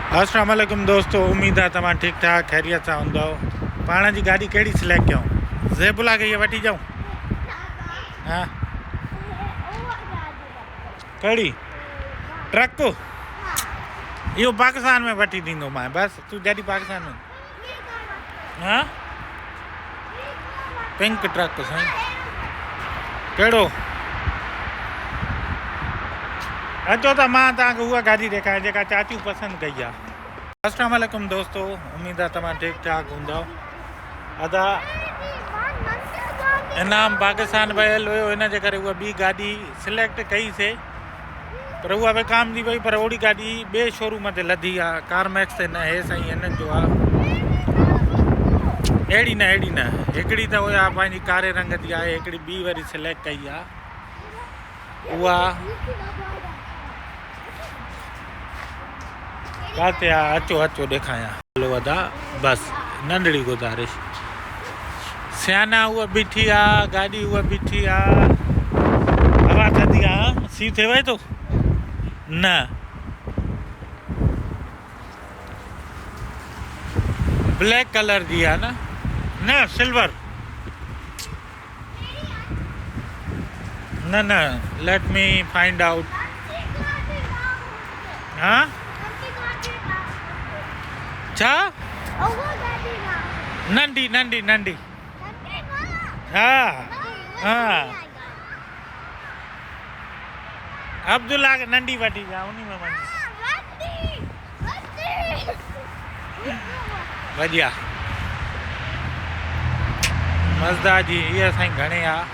अस्सलाम वालेकुम दोस्तों, उम्मीद है तमाम ठीक ठाक खैरियत से हूंदो। पाण जी गाड़ी कहिड़ी सिलेक्ट कयूं? ज़ेबुला खे इहा वठी जाऊं? हाँ कहिड़ी ट्रक? इहो पाकिस्तान में वठी ॾींदो मां, बसि तूं जॾहिं पाकिस्तान में। हाँ पिंक ट्रक साईं। कहिड़ो? अचो त मां तव्हांखे उहा गाॾी ॾेखारियां जेका चाचियूं पसंदि कई आहे। अस्सलाम वालेकुम दोस्तों, उम्मीद है तमाम ठीक ठाक हूंदो। अदा इनाम पाकिस्तान वियल हुयो, हिन जे करे उहा ॿी गाॾी सिलेक्ट कईसीं, पर उहा विकाम थी वई। पर ओड़ी गाॾी ॿिए शोरूम ते लधी आहे, कारमैक्स ते न। हे साईं हिननि जो आहे। अहिड़ी न हिकिड़ी त हुया पंहिंजी कारे रंग जी आहे, हिकिड़ी ॿी वरी सिलेक्ट कई आहे। उहा किथे आहे? अचो ॾेखारियां। हलो अदा बसि नंढड़ी गुज़ारिश। सियाना उहा बीठी आहे, गाॾी उहा बीठी आहे। हवा थधी आहे, सी थिए थो न? ब्लैक कलर जी आहे न सिल्वर न लेट मी फाइंड आउट। हाँ छा? नंढी हाँ अब्दुल्ला के नंढी वठी जा, उन्हीं में वञ। बढ़िया मज़दा जी इहा साईं घणे आहे?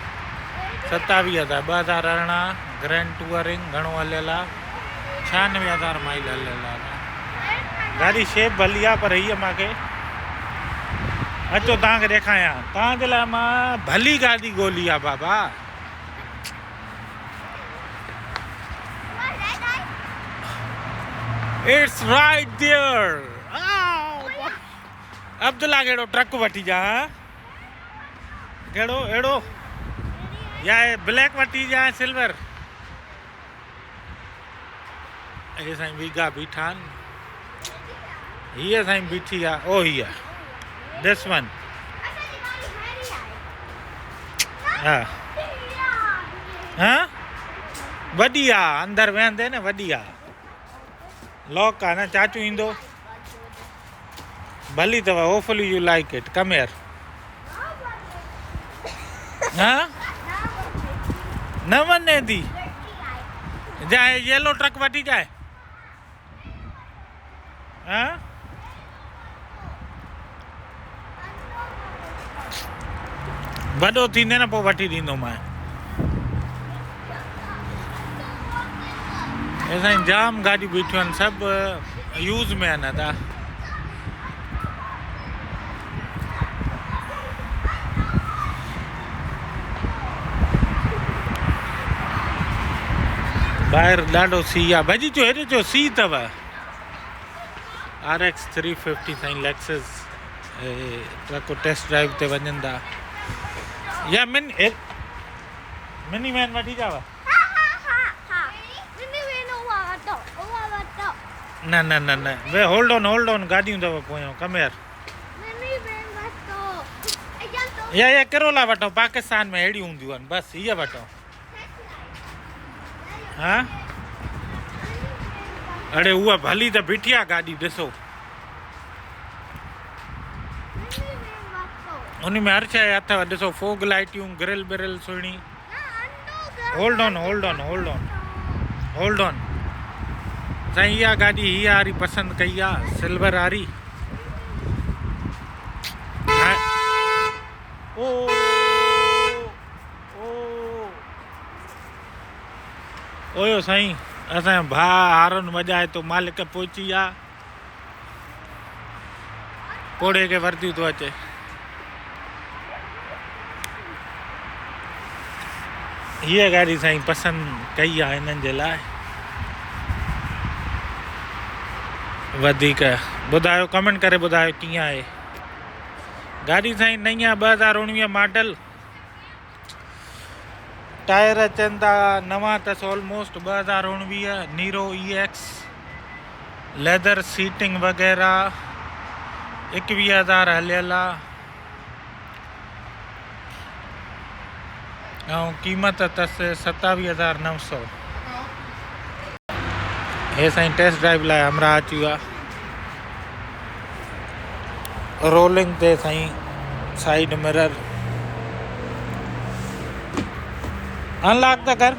27,000 2018 ग्रैंड टूअरिंग घणो हलियल आहे? 96,000 माइल हलियल आहे। गाड़ी शेप भली आहे, पर हीअ मूंखे अचो तव्हांखे ॾेखारियां। तव्हांजे लाइ मां भली गाॾी ॻोल्ही आहे बाबा। It's right there. अब्दुल्ला कहिड़ो ट्रक वठी जा? कहिड़ो अहिड़ो या ब्लैक वठी जा सिल्वर? हे साईं वीगा बीठा आहिनि। हीअ साईं बीठी आहे। ओ हीअ दिस वन। हाँ हाँ वॾी आहे, अंदरि वेहंदे न वॾी आहे। लॉक आहे न, चाचू ईंदो भली अथव। Hopefully you like it, come here. हाँ न वञे थी जाए, येलो ट्रक वठी जाए। हाँ वॾो थींदे न पोइ वठी ॾींदोमांइ। हे साईं जाम गाॾियूं बीठियूं आहिनि, सभु यूज़ में आहिनि अदा। ॿाहिरि ॾाढो सी आहे। भॼी चो हेॾे चो सी अथव। RX 350 साईं लेक्सस ट्रक टेस्ट ड्राइव ते वञनि था। या मिनी वैन वठी जाव? न वे होल्ड ऑन गाॾियूं अथव पोयां। Come here. या करोला वठो, पाकिस्तान में अहिड़ियूं हूंदियूं आहिनि, बसि हीअ वठो। हाँ अड़े उहा भली त बीठी आहे गाॾी, ॾिसो उन में हर शइ अथव। ॾिसो फोग लाइटियूं, ग्रिल बिरिल सुहिणी। होल्ड ऑन साईं। इहा गाॾी हीअ वारी पसंदि कई आहे, सिल्वर वारी। ओयो साईं, असांजो भाउ हारन वॼाए थो, मालिक पहुची आहे। कोड़े खे वर्दियूं थो अचे। हीअ गाॾी साईं पसंदि कई आहे हिननि जे लाइ। वधीक ॿुधायो, कमेंट करे ॿुधायो कीअं आहे गाॾी साईं। नई आहे 2019 मॉडल। टायर अचनि था नवां अथसि almost. 2019 Niro EX leather seating वग़ैरह 21,000 हलियल आहे ऐं क़ीमत अथसि 27,900। हे साईं टेस्ट ड्राइव लाइ हमरा अची वियो आहे। रोलिंग ते साईं साइड मिरर अनलॉक त कर।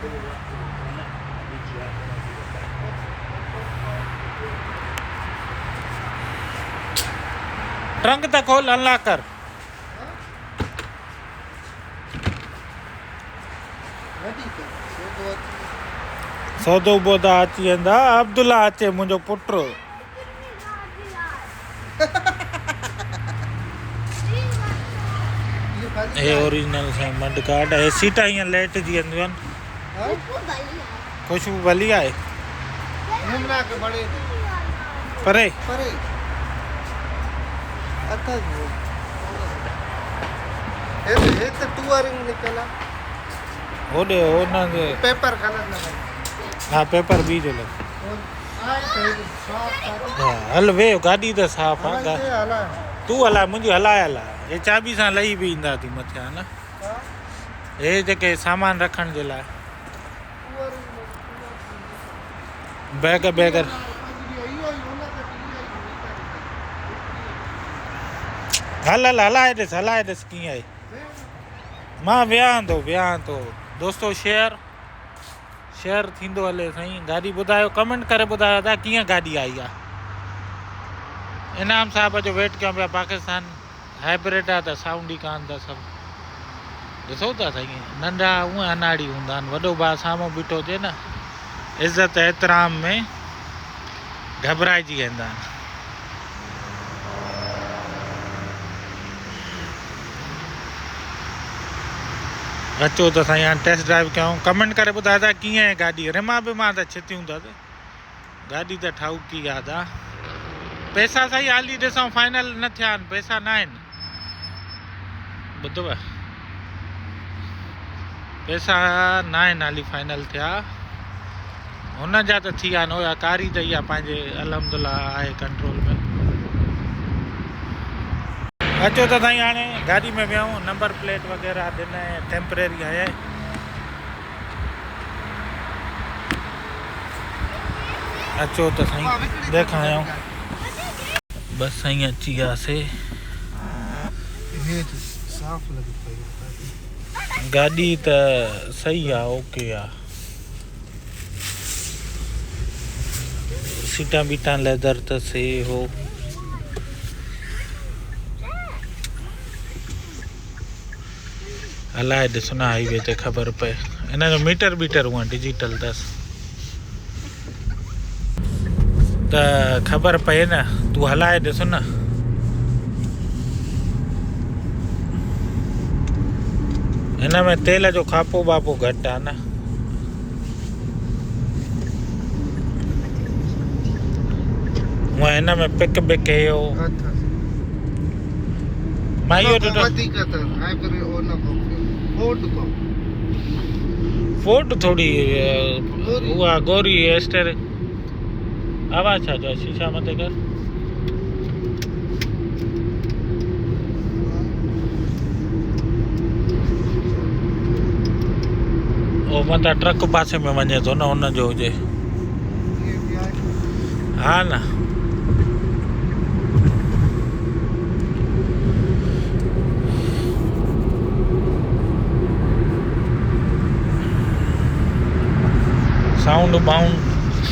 ट्रंक त खोल, अनलॉक कर। सौदो बोदा अची वेंदा। अब्दुल्ला अचे मुंहिंजो पुटु। हे ओरिजिनल साईं मड कार्ड। हे सीटा हीअं लेट जी वेंदियूं आहिनि। खुशबू भली आहे परे होॾे हुनजे पेपर हा पेपर बी जो लॻ। हल वे गाॾी त साफ़ आहे। तूं हलाए मुंहिंजी हलाए हे चाबी सां लही बि ईंदा थी मथियां न। हे जेके सामान रखण जे लाइ बैग हल हलाए ॾिस कीअं आहे। मां वियां थो दोस्तो। शेयर थींदो हले साईं। गाॾी ॿुधायो, कमेंट करे ॿुधायो था कीअं गाॾी आई आहे। इनाम साहिब जो वेट कयूं पिया। पाकिस्तान हाइब्रिड आहे त साउंड ई कान था सभु ॾिसो था साईं। नंढा हूअं अनाड़ी हूंदा आहिनि। वॾो भाउ साम्हूं बीठो हुजे न, इज़त एतिराम में घबराइजी वेंदा आहिनि। अचो त साईं हाणे टेस्ट ड्राइव कयूं। कमेंट करे ॿुधायो था कीअं आहे गाॾी। रिमा बिमा त छितियूं अथसि। गाॾी त ठाउकी यादि आहे। पैसा साईं हाली ॾिसूं फाइनल न थिया आहिनि। पैसा न आहिनि ॿुधव। पैसा न आहिनि हाली फाइनल थिया। हुन जा त थी विया आहिनि। हुया कारी त इहा पंहिंजे अलहमदिल्ला आहे कंट्रोल में। अचो त साईं हाणे गाॾी में वियूं। नंबर प्लेट वग़ैरह ॾिन टेम्परेरी आहे। अचो त साईं ॾेखारियूं। बस साईं अची वियासीं। गाॾी त सही आहे, ओके आहे। सीटां बीटां लेदर त से हो। हलाए ॾिस न हाईवे ते ख़बर पए। हिन जो मीटर हूअं डिजिटल अथसि त ख़बर पए न। तूं हलाए ॾिस न। हिन में तेल जो खापो बापो घटि आहे न। हूअं हिन में पिक बिक इहो मां इहो ॾिठो। फोर्ड थोरी उहा गोरी एस्टर। आवाज़ छा जो शीशा मथे कर। ओ मथां ट्रक पासे में वञे थो न, हुनजो हुजे। हा न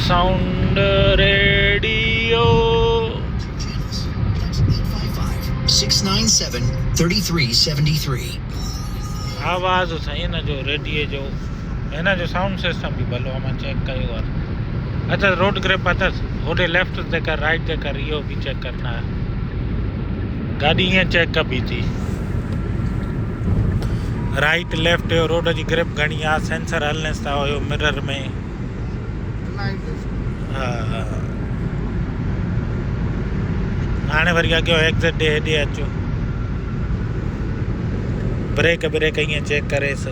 साउंड रेडियो 697-3373 आवाज़ साईं हिन जो रेडियो जो। हिन जो साउंड सिस्टम बि भलो आहे। मां चेक कयो आहे। अच्छा रोड ग्रिप अथसि। होॾे लेफ्ट ते कर, राइट ते कर, इहो बि चेक करना है। गाॾी ईअं चेक कबी थी। राइट लेफ्ट जो रोड जी ग्रिप घणी आहे। सेंसर हलनेसि था हुयो मिरर में। हा हाणे वरी अॻियो एग्ज़िट ॾे हेॾे अचो। ब्रेक ईअं चेक करेसि।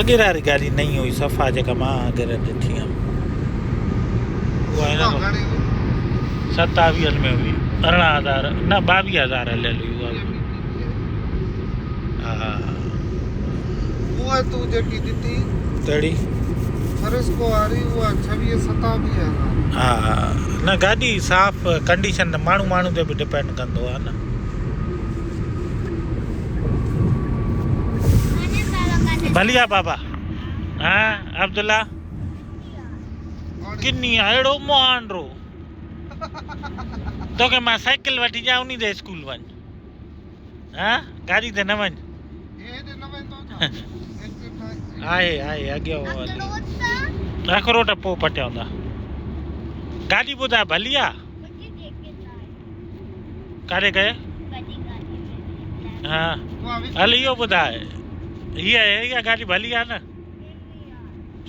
अॻे वारी गाॾी नई हुई सफ़ा जेका मां अॻे ॾिठी हुयमि उहा हिन खां 27 में हुई 18,000 न 22,000 हलियल हुई उहा बि। हा उहा तूं जेकी ॾिठी तड़ी फरिस्को वारी उहा 26-27 आहे। हा न गाॾी साफ़ कंडीशन माण्हू माण्हू ते बि डिपेंड कंदो आहे न। भलिया बाबा हाँ अब्दुल्ला किन्नी आहे अहिड़ो मुहांडो तोखे मां साइकिल वठी ॾियां उन्ही ते स्कूल वञ हाँ गाॾी ते न वञ हेॾे न वेंदो छा? आहे अॻियां अखरोट पोइ पटियाऊंदा गाॾी ॿुधाए भलिया काॾे गए हा हल इहो ॿुधाए हीअ गाॾी भली आहे न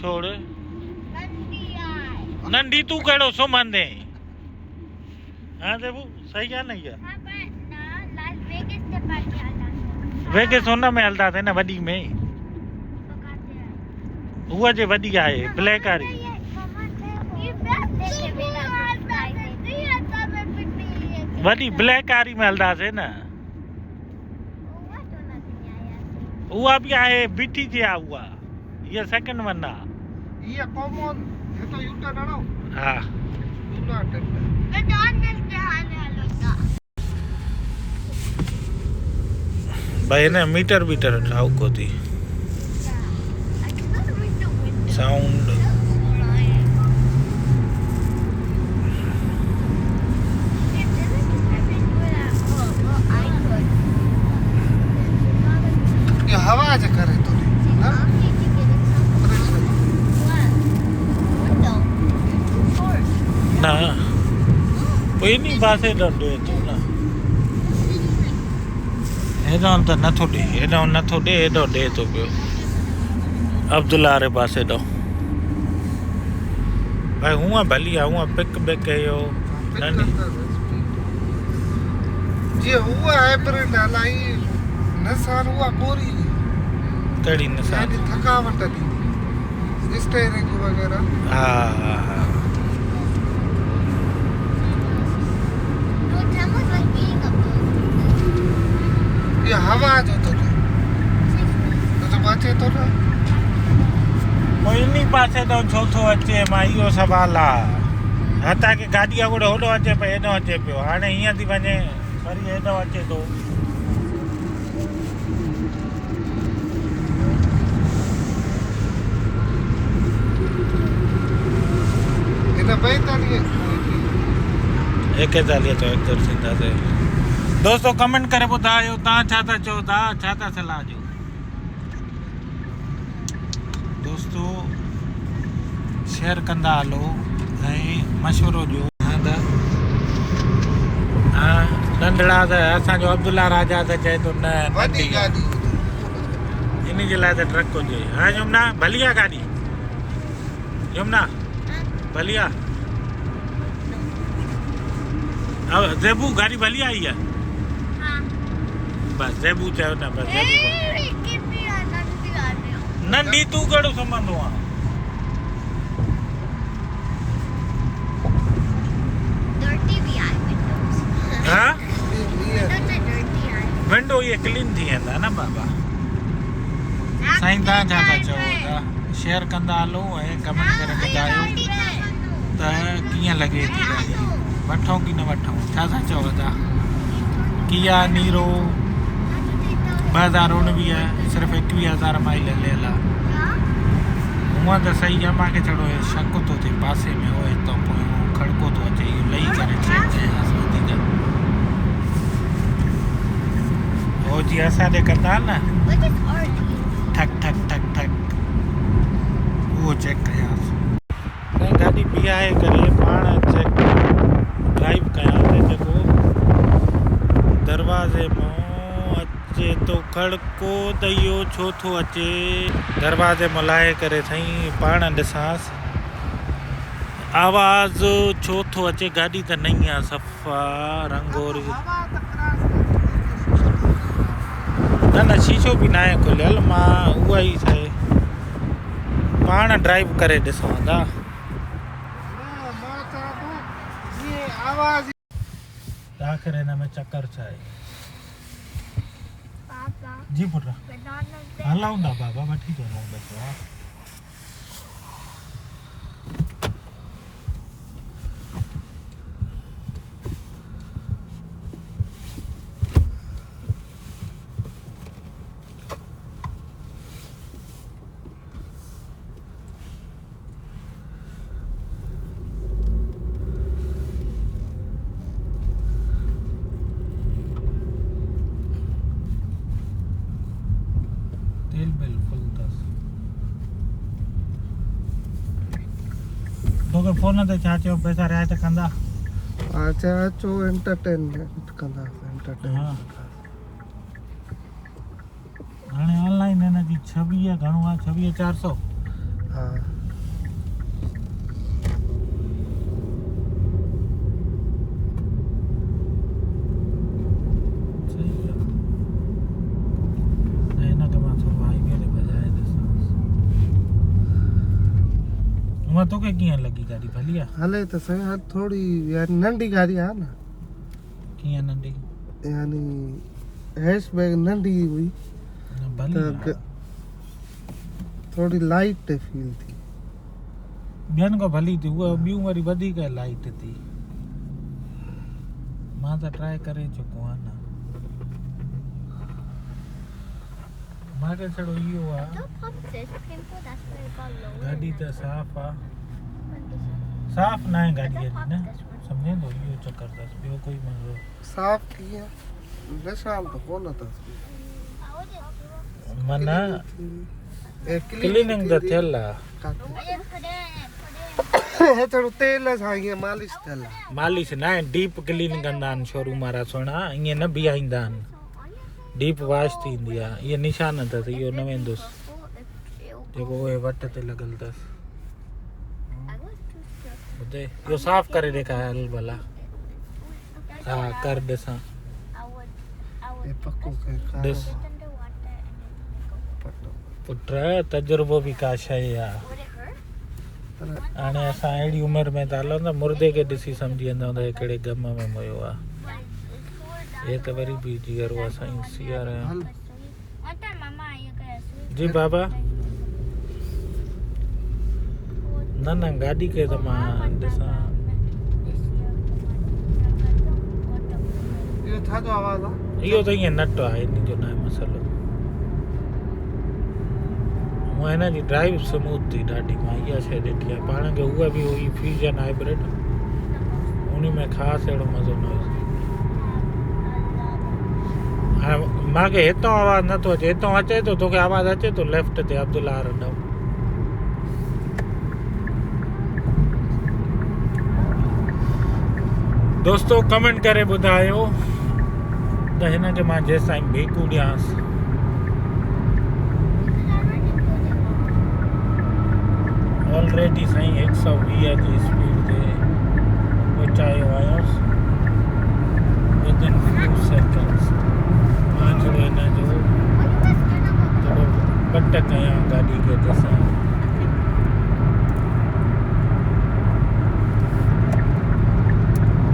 छोड़ नंढी तूं कहिड़ो सुम्हंदे हाँ देबू सही आहे न इहा वेगेस हुन में हलंदासीं न वॾी में उहा जे वॾी आहे ब्लैक वारी वॾी ब्लैक वारी में हलंदासीं न उहा बि आहे बीठी जी आहे उहा इहा सेकंड वन आहे इहा कॉमन हे तो यूटा डालो हा यूटा टेंट भाई न मीटर बीटर ठाउ को थी साउंड ये हवा जे करे तो ना ना कोई नहीं पासे डंडे तो ना हेॾो त नथो ॾे हेॾो नथो ॾे हेॾो ॾे थो पियो अब्दुल्ला वारे पासे ॾो भाई हूअं भली आहे हूअं पिक बिक कयो नंढी जे हुआ हाइब्रिड हलाई नसान हुआ कोरी कहिड़ी निशान ॾाढी थकावट थी स्टेयरिंग वग़ैरह हा ये हवा जो तो बचे तो ना कोई इन पासे तो छो थो अचे मां इहो सवाल आहे हता की गाॾी अॻोड़े होॾो अचे पियो हेॾो अचे पियो हाणे हीअं थी वञे वरी हेॾो अचे थो हिन 41 तो एक्टर थींदासीं दोस्तों कमेंट करे ॿुधायो तव्हां छा था चओ था छा था सलाह ॾियो दोस्तों शेयर कंदा हलो ऐं मशवरो ॾियो हा नंढड़ा त असांजो अब्दुल्ला राजा त चए थो न वॾी गाॾी इन जे लाइ त ट्रक हुजे हा यमुना भलिया गाॾी यमुना भलिया ज़ेबू गाड़ी भली आई है बस ज़ेबू चयो न बस नंढी तू कहिड़ो संबंधो आहे हाँ विंडो ये क्लीन थी वेंदा न बाबा साईं तव्हां छा था चओ था शेयर कंदा हलो ऐं कमेंट करे ॿुधायो त कीअं लॻे थी गाॾी वठूं की न वठूं छा था चओ था किया नीरो 2019 सिर्फ़ु 21,000 माइल हलियल आहे हूअं त सही आहे मूंखे छड़ो शक थो थिए पासे में हो हितां पोइ खड़को थो अचे इहो लही करे चेक कयांसि वधीक हो जीअं असां ॾे कंदा न ठक ठक ठक ठक उहो चेक कयांसि ऐं गाॾी बीहाए करे पाण चेक ड्राइव कयां त जेको दरवाज़े मां अचे थो खड़को त इहो छो थो अचे दरवाज़े मां लाहे करे साईं पाण ॾिसांसि आवाज़ छो थो अचे गाॾी त नई आहे सफ़ा रंगोर न शीशो बि न आहे खुलियल मां उहा ई छा आहे पाण ड्राइव करे ॾिसूं था। मां चवां थो ये आवाज़ आख़िर हिन में चक्कर छा आहे? पापा जी पुट McDonald's हलाऊं था बाबा वठी थो हलाऊं बसि हा। तेल बिल फुल अथसि। तोखे फ़ोन ते छा चयो पैसा रिआयत कंदा? अच्छा अचो एंटरटेनमेंट कंदासीं एंटरटेनमेंट हाणे ऑनलाइन हिन जी 26 घणो आहे 26,400 हा सही आहे। ऐं हिनखे मां थोरो हाईवे ते बजाए ॾिसां। उहा तोखे कीअं लॻी गाॾी भली आहे? हले त सही आहे थोड़ी यानी नंढी गाड़ी आहे न कीअं नंढी? यानी हैशबैग नंढी हुई न भली आहे। थोड़ी लाइट फील थी ॿियनि खां भली थी उहा ॿियूं वरी वधीक लाइट थी। मां त ट्राई करे चुको आहियां न। मूंखे छड़ो इहो आहे Don't pop this pimple, that's where it got lower. गाॾी त साफ़ आहे। When this one- साफ़ न आहे गाॾीअ जी न सम्झे थो इहो चक्कर अथसि ॿियो कोई मसलो। साफ़ कीअं निशान त कोन अथसि I wouldn't- माना क्लीनिंग त थियल आहे। I didn't put in. हेतिरो तेल सां ईअं मालिश थियल आहे मालिश न आहे डीप क्लीन कंदा आहिनि शोरूम वारा सुहिणा ईअं न बीहाईंदा आहिनि। डीप वॉश थींदी आहे। इहे निशान अथसि इहो न वेंदुसि जेको उहे वट ते लॻल अथसि। I was too scared. ॿुधे इहो साफ़ करे ॾेखार हल भला। हा कर ॾिसां। I would हे पको के ॾिस get underwater and then go. पुट तजुर्बो बि का शइ आहे। Would it hurt? हाणे असां अहिड़ी उमिरि में था हलूं त मुर्दे खे ॾिसी सम्झी वेंदा त हे कहिड़े गम में मोयो आहे। But it's for हे त वरी बि जीअरो असां जी सीआर आहियूं। हल one time mama you guys जी बाबा न न गाॾी खे त मां ॾिसां। इहो छा जो आवाज़ आहे इहो त ईअं नट आहे इन जो न आहे मसइलो। हूअं हिन जी ड्राइव स्मूथ थी ॾाढी मां इहा शइ ॾिठी आहे। पाण खे उहा बि हुई फ्यूजन हाइब्रिड उन में ख़ासि अहिड़ो मज़ो न हुयो। हाणे मूंखे हितां आवाज़ु नथो अचे हितां अचे थो तोखे आवाज़ु अचे थो लेफ्ट ते अब्दुल्ला रंडम। दोस्तो कमेंट करे ॿुधायो त हिनखे मां जेसि ताईं भीकू ॾियांसि। ऑलरेडी साईं 120 जी स्पीड ते पहुचायो आहियांसि विदिन फ्यू सेकेंड्स। मां थोरो हिन जो थोरो पट कयां गाॾी खे ॾिसां।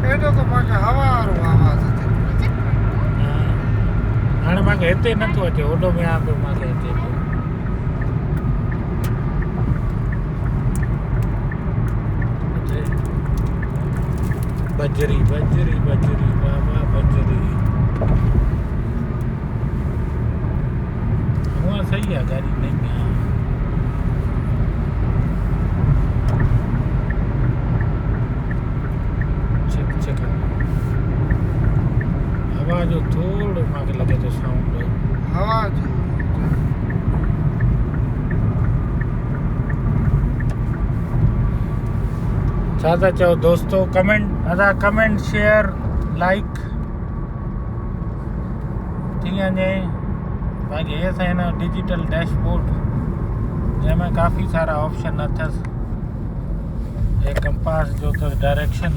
एॾो त मूंखे हवा वारो आवाज़ अचे हाणे मूंखे हिते नथो अचे होॾो में आहियां पियो मूंखे अचे पियो। बजरी बजरी बजरी बाबा बजरी हुआ सही आहे गाड़ी नहीं आहे। चिक चिक हवा जो थोड़ो मूंखे लॻे थो साउंड हवा जो छा था चओ दोस्तो कमेंट अदा कमेंट शेयर लाइक थी वञे बाक़ी हे सां हिन डिजिटल डैशबोर्ड जंहिंमें काफ़ी सारा ऑप्शन अथसि। हे कंपास जो अथसि डायरेक्शन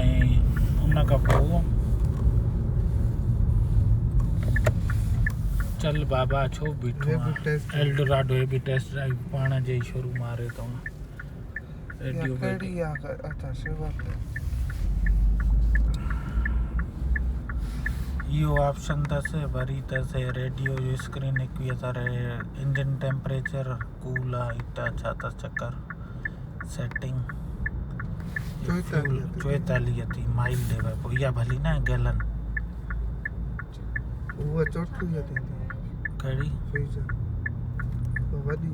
ऐं उन खां पोइ चल बाबा छो बीठो ये भी टेस्ट ड्राइव। एल्डोराडो ये भी टेस्ट ड्राइव पाण जे ई शुरू मारे तो रेडियो या कड़ी या अच्छा सेवा के यो ऑप्शन तसे वरी तसे रेडियो जो स्क्रीन एकवीह तारे इंजन टेम्परेचर कूल आहे इटा छा त चक्कर सेटिंग 44 थी माइल ॾे पोइ इहा भली न गैलन वो चोटू या थी कहिड़ी फ्रीजर वो वडी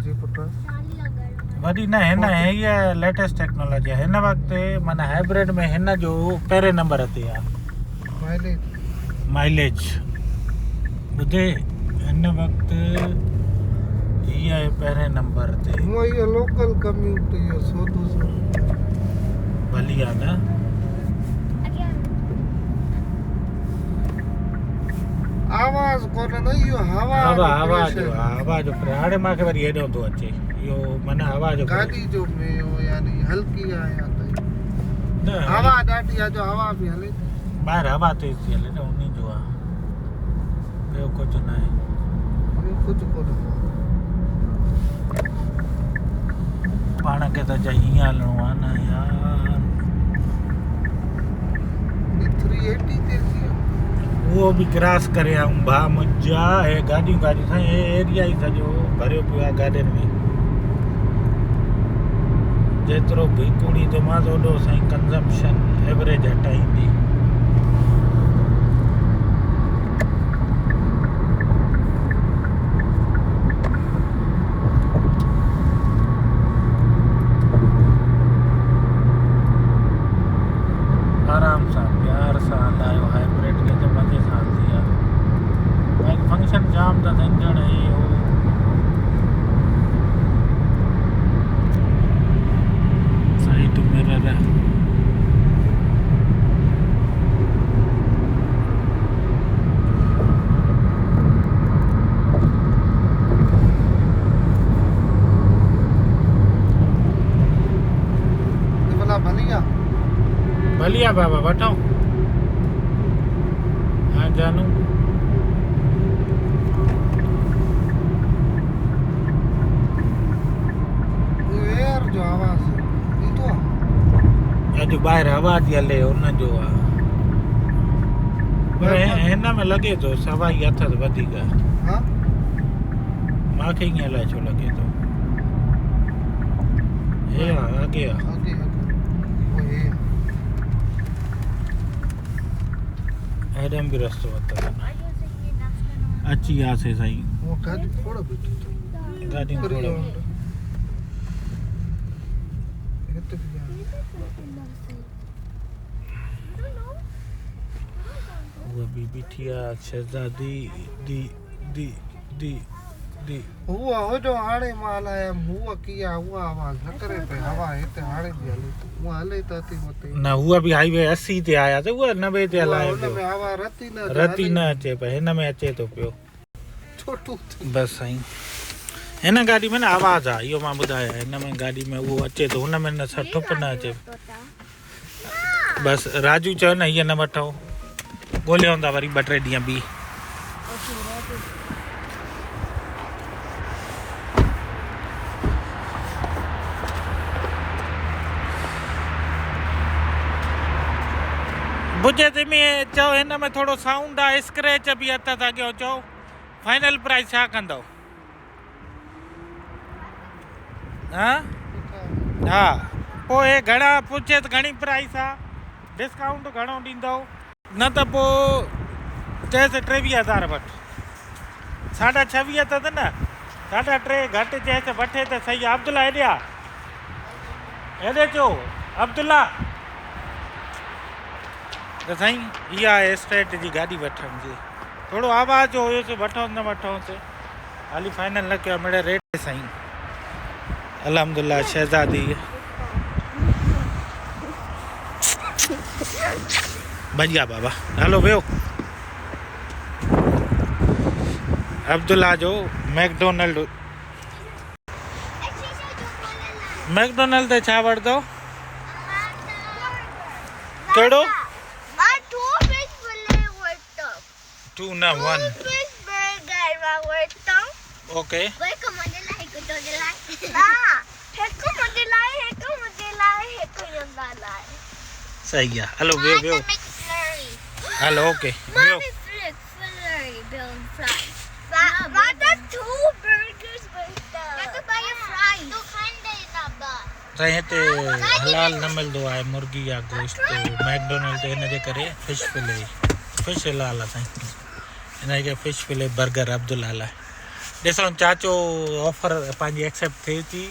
जी पुट वॾी न हिन इहा लेटेस्ट टेक्नोलॉजी आहे हिन वक़्तु माना हाइब्रिड में हिन जो पहिरें नंबर ते आहे माइलेज माइलेज ॿुधे हिन वक़्तु इहा आहे पहिरें नंबर ते वो ये लोकल कम्यूट ये 100-200 भली आहे न आवाज कोन न यो हवा आवाज़ जो हाणे मूंखे वरी हेॾो थो अचे इहो माना आवाज़ जो गाड़ी जो में हो यानी हल्की आया तो न हवा ॾाढी आहे जो हवा बि हले थी ॿाहिरि हवा तेज़ थी हले न उन जो आहे ॿियो कुझु न आहे ॿियो कुझु कोन पाण खे त चई हीअं हलणो आहे न यार 380 ते थी उहो बि क्रॉस करे आऊं भाउ मुंहिंजा हे गाॾियूं साईं हे एरिया ई सॼो भरियो पियो आहे गाॾियुनि में जेतिरो बि कूड़ी थो मां ओॾो साईं कंज़म्पशन एवरेज हटाईंदी आराम सां प्यार सां हलायो हाइब्रिड खे त मज़े सां हलंदी आहे भाई फंक्शन जाम था थियनि ॼण हे हो साइड मिरर ये भला भलिया भलिया बाबा वठो हाँ जानू वो एयर जो आवाज है ये तो अॼु ॿाहिरि हवा थी हले हुनजो आहे पर हिन में लॻे थो सवाई अथसि वधीक हां मूंखे ईअं अलाए छो लॻे थो हे आहे अॻे आहे आगे वो है हेॾे बि रस्तो अथसि अची वियासीं साईं वो गाड़ी थोड़ा बीठी थी गाॾियूं करी थोरो ये तो भी उहा बि बीठी आहे शहज़ादी दी दी दी दी हुआ हो जो हाणे माल आया हुआ किया हुआ आवाज न करे पे हवा हिते हाणे भी हले तो वो हले तो थी होते न उहा बि हाईवे 80 ते आया त उहा 90 ते हलाए उन में पियो हवा रती न रती न अचे पियो हिन में अचे थो पियो छोटू बसि साईं हिन गाॾी में न आवाज़ आहे इहो मां ॿुधायो हिन में गाॾी में उहो अचे थो हुन में न ठुप न अचे बसि राजू चयो न हीअ न वठो ॻोल्हियो हूंदा वरी 2-3 ॾींहं ॿी बुझे थी में चओ हिन में थोरो साउंड आहे स्क्रैच बि अथसि अॻियो चओ फाइनल प्राइस छा कंदव हा हा पोइ हे घणा पुछे त घणी प्राइस आहे डिस्काउंट घणो ॾींदव न त पोइ चएसि 23,000 वठि 26.5 अथसि न 3.5 घटि चएसि वठे त सही आहे अब्दुल्ला हेॾे आहे हेॾे चओ अब्दुल्ला त साईं इहा आहे स्ट्रेट जी गाॾी वठण जी थोरो आवाज़ हुयोसि वठोसि न वठोसि हाली फाइनल न कयो मिड़े रेट साईं अलहमदुल्ला शहज़ादी बढ़िया बाबा हलो वियो अब्दुल्ला जो मैकडोनल्ड ते छा वठंदो कहिड़ो 2 ना 1 Fish burger mà quên tông. Okay Với có một cái này của tôi cái này. À, hết có một cái này, hết có một cái này, hết có một cái này. सही है hello wave wave McFlurry. Hello okay wave Mommy McFlurry build fries. But that's 2 burgers with the. You have to buy a fries. Tu khande na ba. साईं हिते हलाल न मिलंदो आहे मुर्गी या गोश्त मैकडोनल्ड ते हिन जे करे फिश हलाल आहे साईं हिन जे फिश फिले बर्गर अब्दुल आहे ॾिसूं चाचो ऑफर पंहिंजी एक्सेप्ट थिए थी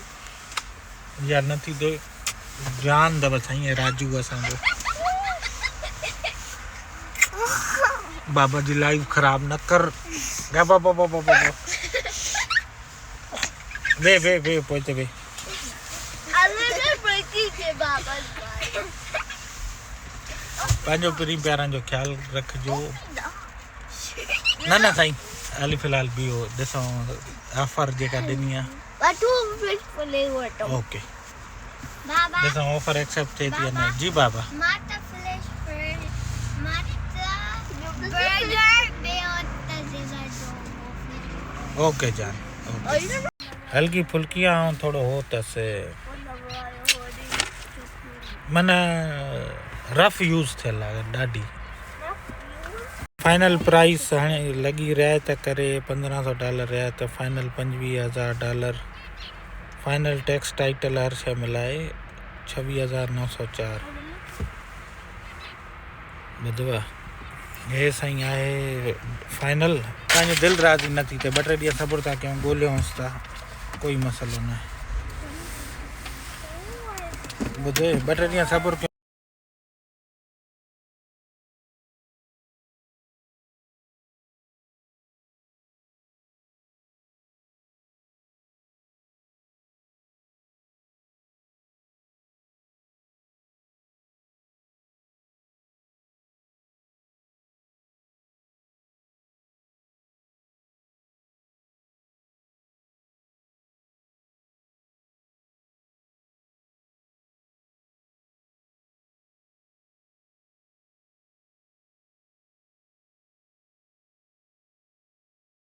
या नथी थिए जान अथव साईं राजू असांजो बाबा जी लाइफ ख़राब न कर बाबा वे पोइते वे पंहिंजो पिरी प्यारनि जो ख़्यालु रखिजो न साईं हाली फ़िलहाल बीहो ॾिसूं ऑफर जेका ॾिनी आहे ओके ॾिसूं ऑफर एक्सेप्ट थिए थी अञा जी बाबा ओके जान ओके हल्की फुल्की ऐं थोरो हो अथसि माना रफ यूज़ थियल आहे ॾाढी फाइनल प्राइस हाणे लॻी रियायत करे $1500 रियायत फाइनल $25,000 फाइनल टैक्स टाइटल हर शइ मिलाए 26,904 ॿुधव हे साईं आहे फाइनल तव्हांजो दिलि राज़ी न थी थिए 2-3 ॾींहं सब्र था कयूं ॻोल्हियूंसि था कोई मसइलो न आहे ॿुधे 2-3 ॾींहं सब्र कयूं